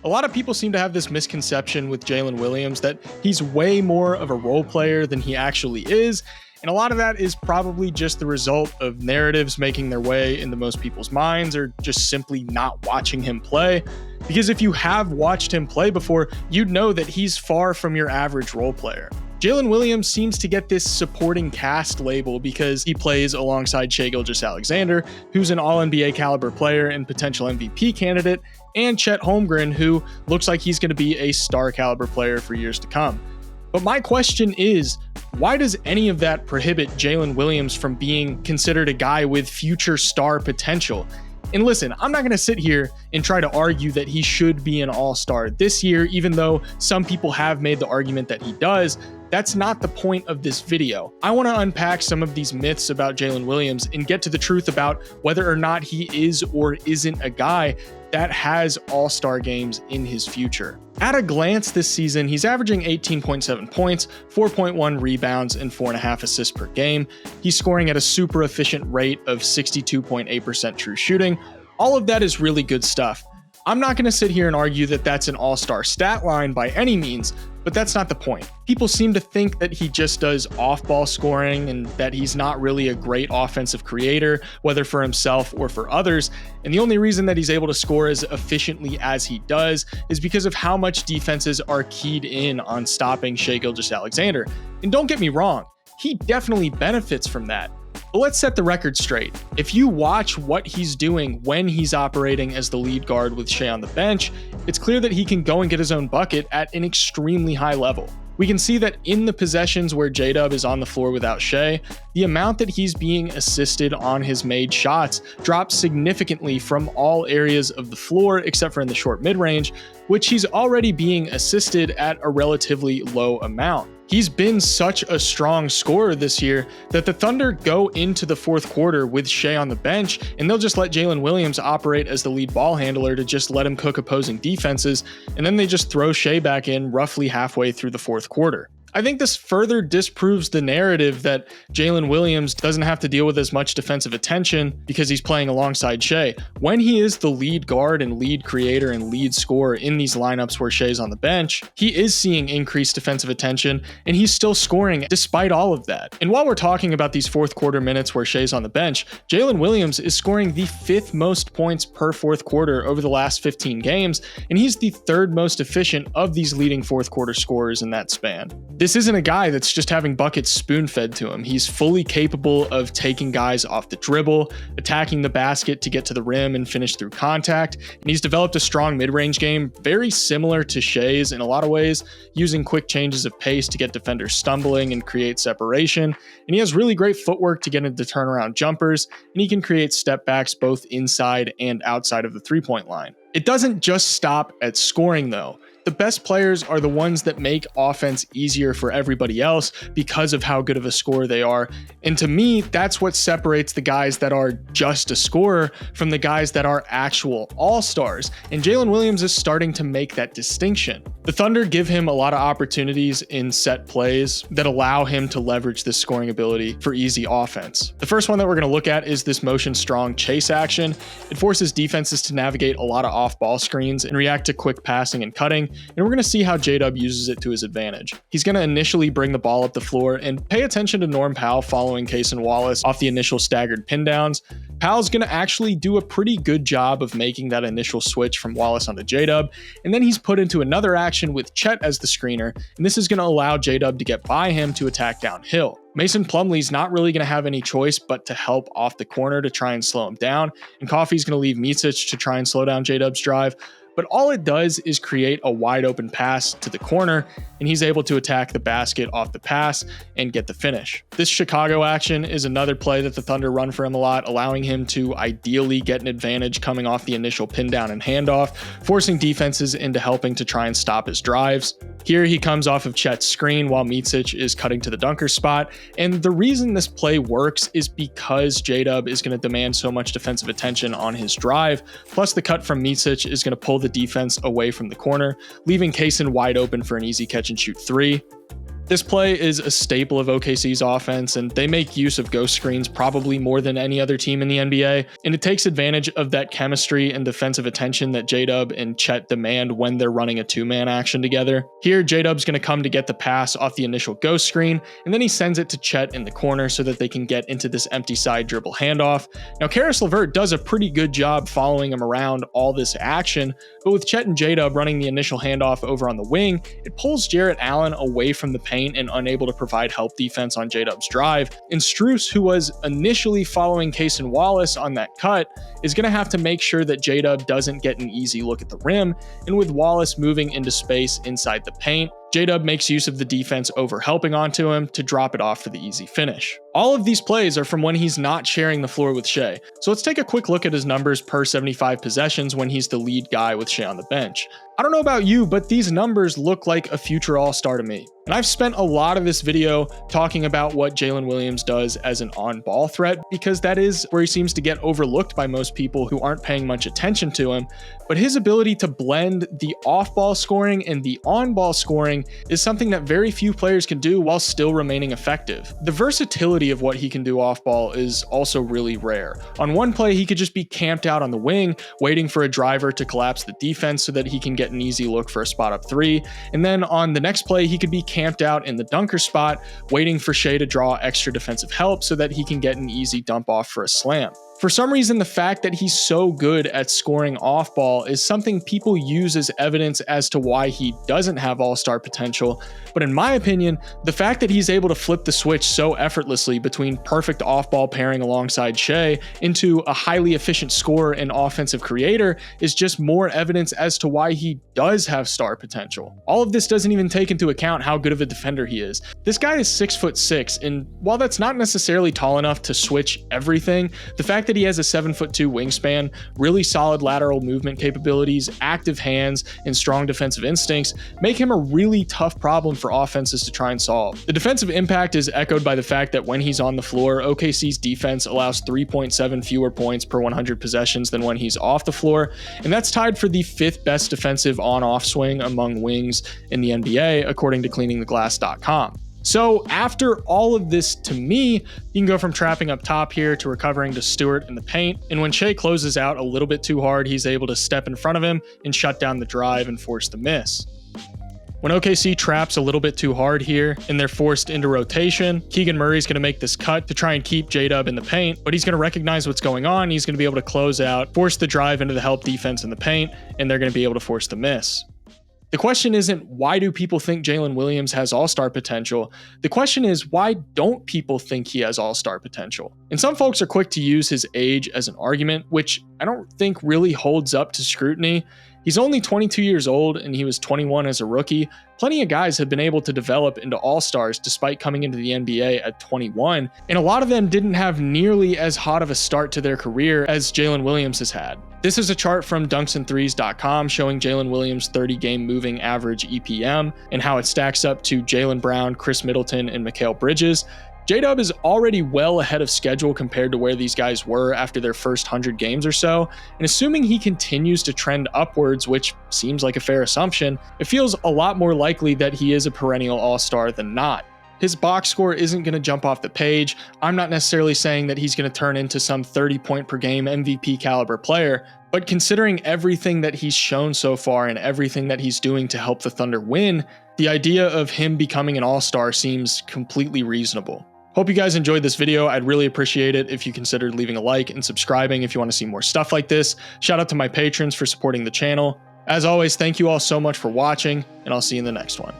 A lot of people seem to have this misconception with Jalen Williams that he's way more of a role player than he actually is, and a lot of that is probably just the result of narratives making their way into most people's minds or just simply not watching him play. Because if you have watched him play before, you'd know that he's far from your average role player. Jalen Williams seems to get this supporting cast label because he plays alongside Shai Gilgeous-Alexander, who's an All-NBA caliber player and potential MVP candidate, and Chet Holmgren, who looks like he's going to be a star caliber player for years to come. But my question is, why does any of that prohibit Jalen Williams from being considered a guy with future star potential? And listen, I'm not going to sit here and try to argue that he should be an all-star this year, even though some people have made the argument that he does. That's not the point of this video. I want to unpack some of these myths about Jalen Williams and get to the truth about whether or not he is or isn't a guy that has all-star games in his future. At a glance this season, he's averaging 18.7 points, 4.1 rebounds, and 4.5 assists per game. He's scoring at a super efficient rate of 62.8% true shooting. All of that is really good stuff. I'm not going to sit here and argue that that's an all-star stat line by any means, but that's not the point. People seem to think that he just does off-ball scoring and that he's not really a great offensive creator, whether for himself or for others. And the only reason that he's able to score as efficiently as he does is because of how much defenses are keyed in on stopping Shai Gilgeous-Alexander. And don't get me wrong, he definitely benefits from that. But let's set the record straight. If you watch what he's doing when he's operating as the lead guard with Shai on the bench, it's clear that he can go and get his own bucket at an extremely high level. We can see that in the possessions where JDub is on the floor without Shai, the amount that he's being assisted on his made shots drops significantly from all areas of the floor except for in the short mid-range, which he's already being assisted at a relatively low amount. He's been such a strong scorer this year that the Thunder go into the fourth quarter with Shai on the bench, and they'll just let Jalen Williams operate as the lead ball handler to just let him cook opposing defenses, and then they just throw Shai back in roughly halfway through the fourth quarter. I think this further disproves the narrative that Jalen Williams doesn't have to deal with as much defensive attention because he's playing alongside Shai. When he is the lead guard and lead creator and lead scorer in these lineups where Shai's on the bench, he is seeing increased defensive attention and he's still scoring despite all of that. And while we're talking about these fourth quarter minutes where Shai's on the bench, Jalen Williams is scoring the 5th most points per fourth quarter over the last 15 games, and he's the 3rd most efficient of these leading fourth quarter scorers in that span. This isn't a guy that's just having buckets spoon-fed to him. He's fully capable of taking guys off the dribble, attacking the basket to get to the rim and finish through contact, and he's developed a strong mid-range game very similar to Shai's in a lot of ways, using quick changes of pace to get defenders stumbling and create separation, and he has really great footwork to get into turnaround jumpers, and he can create step backs both inside and outside of the three-point line. It doesn't just stop at scoring though. The best players are the ones that make offense easier for everybody else because of how good of a scorer they are. And to me, that's what separates the guys that are just a scorer from the guys that are actual all-stars. And Jalen Williams is starting to make that distinction. The Thunder give him a lot of opportunities in set plays that allow him to leverage this scoring ability for easy offense. The first one that we're going to look at is this motion-strong chase action. It forces defenses to navigate a lot of off-ball screens and react to quick passing and cutting. And we're going to see how JDub uses it to his advantage. He's going to initially bring the ball up the floor and pay attention to Norm Powell following Cason Wallace off the initial staggered pin downs. Powell's going to actually do a pretty good job of making that initial switch from Wallace onto JDub, and then he's put into another action with Chet as the screener, and this is going to allow JDub to get by him to attack downhill. Mason Plumlee's not really going to have any choice but to help off the corner to try and slow him down, and Coffey's going to leave Micic to try and slow down JDub's drive. But all it does is create a wide open pass to the corner, and he's able to attack the basket off the pass and get the finish. This Chicago action is another play that the Thunder run for him a lot, allowing him to ideally get an advantage coming off the initial pin down and handoff, forcing defenses into helping to try and stop his drives. Here he comes off of Chet's screen while Micic is cutting to the dunker spot, and the reason this play works is because JDub is going to demand so much defensive attention on his drive, plus the cut from Micic is going to pull the defense away from the corner, leaving Cason wide open for an easy catch and shoot 3. This play is a staple of OKC's offense, and they make use of ghost screens probably more than any other team in the NBA, and it takes advantage of that chemistry and defensive attention that JDub and Chet demand when they're running a two-man action together. Here, JDub's going to come to get the pass off the initial ghost screen, and then he sends it to Chet in the corner so that they can get into this empty side dribble handoff. Now, Caris LeVert does a pretty good job following him around all this action, but with Chet and JDub running the initial handoff over on the wing, it pulls Jarrett Allen away from the paint and unable to provide help defense on JDub's drive. And Strus, who was initially following Cason Wallace on that cut, is going to have to make sure that JDub doesn't get an easy look at the rim, and with Wallace moving into space inside the paint, JDub makes use of the defense over helping onto him to drop it off for the easy finish. All of these plays are from when he's not sharing the floor with Shai. So let's take a quick look at his numbers per 75 possessions when he's the lead guy with Shai on the bench. I don't know about you, but these numbers look like a future all-star to me. And I've spent a lot of this video talking about what Jalen Williams does as an on-ball threat, because that is where he seems to get overlooked by most people who aren't paying much attention to him. But his ability to blend the off-ball scoring and the on-ball scoring is something that very few players can do while still remaining effective. The versatility of what he can do off-ball is also really rare. On one play, he could just be camped out on the wing, waiting for a driver to collapse the defense so that he can get an easy look for a spot-up three. And then on the next play, he could be camped out in the dunker spot, waiting for Shai to draw extra defensive help so that he can get an easy dump off for a slam. For some reason, the fact that he's so good at scoring off ball is something people use as evidence as to why he doesn't have all-star potential. But in my opinion, the fact that he's able to flip the switch so effortlessly between perfect off-ball pairing alongside Shai into a highly efficient scorer and offensive creator is just more evidence as to why he does have star potential. All of this doesn't even take into account how good of a defender he is. This guy is 6'6", and while that's not necessarily tall enough to switch everything, the fact that he has a 7'2" wingspan, really solid lateral movement capabilities, active hands, and strong defensive instincts make him a really tough problem for offenses to try and solve. The defensive impact is echoed by the fact that when he's on the floor, OKC's defense allows 3.7 fewer points per 100 possessions than when he's off the floor, and that's tied for the 5th best defensive on-off swing among wings in the NBA, according to cleaningtheglass.com. So after all of this, to me, you can go from trapping up top here to recovering to Stewart in the paint. And when Shai closes out a little bit too hard, he's able to step in front of him and shut down the drive and force the miss. When OKC traps a little bit too hard here and they're forced into rotation, Keegan Murray's going to make this cut to try and keep JDub in the paint, but he's going to recognize what's going on. He's going to be able to close out, force the drive into the help defense in the paint, and they're going to be able to force the miss. The question isn't why do people think Jalen Williams has all-star potential? The question is why don't people think he has all-star potential? And some folks are quick to use his age as an argument, which I don't think really holds up to scrutiny. He's only 22 years old and he was 21 as a rookie. Plenty of guys have been able to develop into all-stars despite coming into the NBA at 21, and a lot of them didn't have nearly as hot of a start to their career as Jalen Williams has had. This is a chart from dunksandthrees.com showing Jalen Williams' 30-game moving average EPM and how it stacks up to Jaylen Brown, Chris Middleton, and Mikal Bridges. JDub is already well ahead of schedule compared to where these guys were after their first 100 games or so, and assuming he continues to trend upwards, which seems like a fair assumption, it feels a lot more likely that he is a perennial all-star than not. His box score isn't going to jump off the page. I'm not necessarily saying that he's going to turn into some 30-point per game MVP caliber player, but considering everything that he's shown so far and everything that he's doing to help the Thunder win, the idea of him becoming an all-star seems completely reasonable. Hope you guys enjoyed this video. I'd really appreciate it if you considered leaving a like and subscribing if you want to see more stuff like this. Shout out to my patrons for supporting the channel. As always, thank you all so much for watching, and I'll see you in the next one.